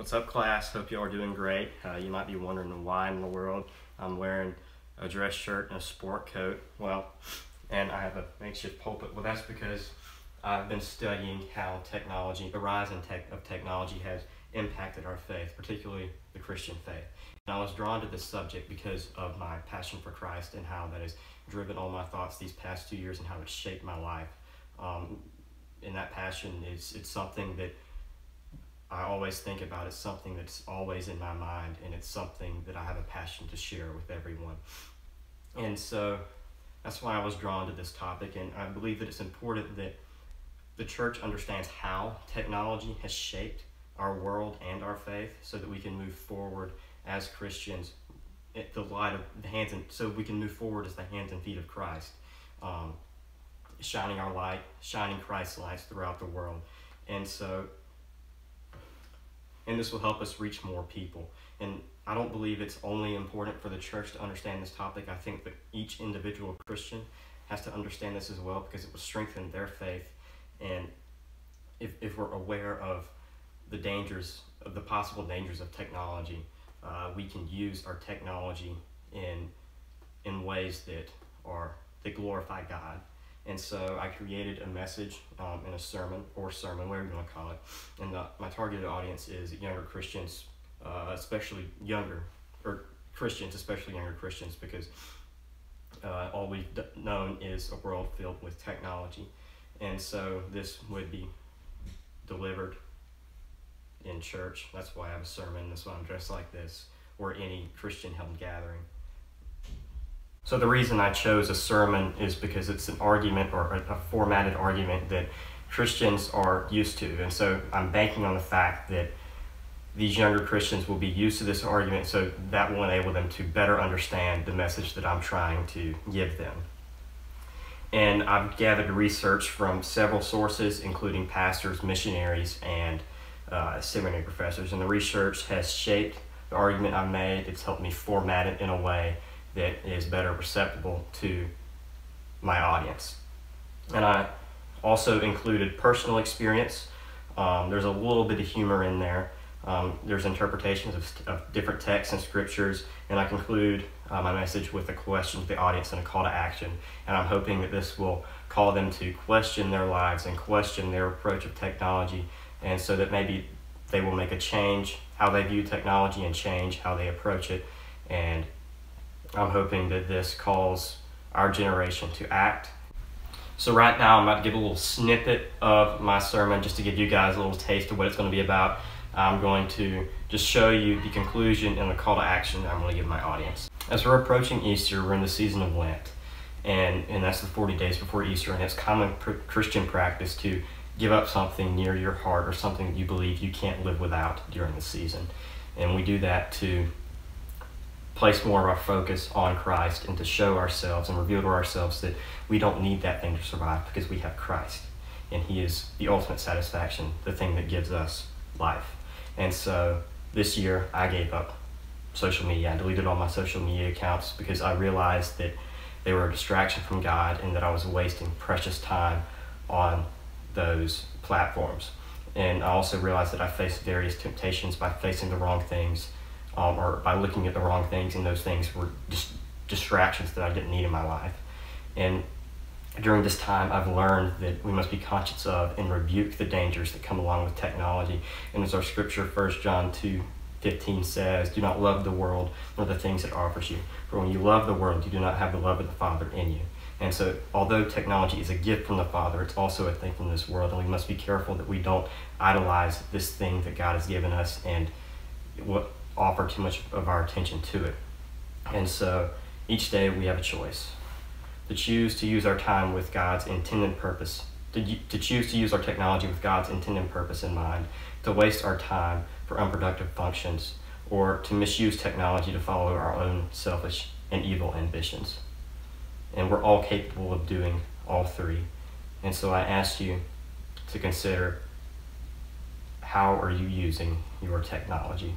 What's up, class? Hope you all are doing great. You might be wondering why in the world I'm wearing a dress shirt and a sport coat. Well, and I have a makeshift pulpit. Well, that's because I've been studying how the rise of technology has impacted our faith, particularly the Christian faith. And I was drawn to this subject because of my passion for Christ and how that has driven all my thoughts these past 2 years and how it's shaped my life. And that passion it's something that I always think about. It's something that's always in my mind, and it's something that I have a passion to share with everyone. And so that's why I was drawn to this topic, and I believe that it's important that the church understands how technology has shaped our world and our faith so that we can move forward as Christians so we can move forward as the hands and feet of Christ, shining our light, shining Christ's lights throughout the world. And this will help us reach more people. And I don't believe it's only important for the church to understand this topic. I think that each individual Christian has to understand this as well, because it will strengthen their faith. And if we're aware of the possible dangers of technology, we can use our technology in ways that glorify God. And so I created a message in a sermon, whatever you want to call it. And my targeted audience is younger Christians, especially younger Christians, because all we've known is a world filled with technology. And so this would be delivered in church. That's why I have a sermon. That's why I'm dressed like this, or any Christian-held gathering. So the reason I chose a sermon is because it's an argument, or a formatted argument, that Christians are used to. And so I'm banking on the fact that these younger Christians will be used to this argument, so that will enable them to better understand the message that I'm trying to give them. And I've gathered research from several sources, including pastors, missionaries, and seminary professors. And the research has shaped the argument I've made. It's helped me format it in a way that is better receptible to my audience. And I also included personal experience. There's a little bit of humor in there. There's interpretations of different texts and scriptures, and I conclude my message with a question to the audience and a call to action. And I'm hoping that this will call them to question their lives and question their approach of technology, and so that maybe they will make a change how they view technology and change how they approach it. And I'm hoping that this calls our generation to act. So right now I'm about to give a little snippet of my sermon just to give you guys a little taste of what it's going to be about. I'm going to just show you the conclusion and the call to action that I'm going to give my audience. As we're approaching Easter, we're in the season of Lent, and that's the 40 days before Easter, and it's common Christian practice to give up something near your heart or something that you believe you can't live without during the season. And we do that to place more of our focus on Christ and to show ourselves and reveal to ourselves that we don't need that thing to survive, because we have Christ, and He is the ultimate satisfaction, the thing that gives us life. And so this year I gave up social media. I deleted all my social media accounts because I realized that they were a distraction from God and that I was wasting precious time on those platforms. And I also realized that I faced various temptations by facing the wrong things, or by looking at the wrong things, and those things were just distractions that I didn't need in my life. And during this time, I've learned that we must be conscious of and rebuke the dangers that come along with technology. And as our scripture, 1 John 2:15 says, "Do not love the world nor the things it offers you. For when you love the world, you do not have the love of the Father in you." And so although technology is a gift from the Father, it's also a thing from this world, and we must be careful that we don't idolize this thing that God has given us and offer too much of our attention to it. And so each day we have a choice to choose to use our time with God's intended purpose, to choose to use our technology with God's intended purpose in mind, to waste our time for unproductive functions, or to misuse technology to follow our own selfish and evil ambitions. And we're all capable of doing all three. And so I ask you to consider, how are you using your technology?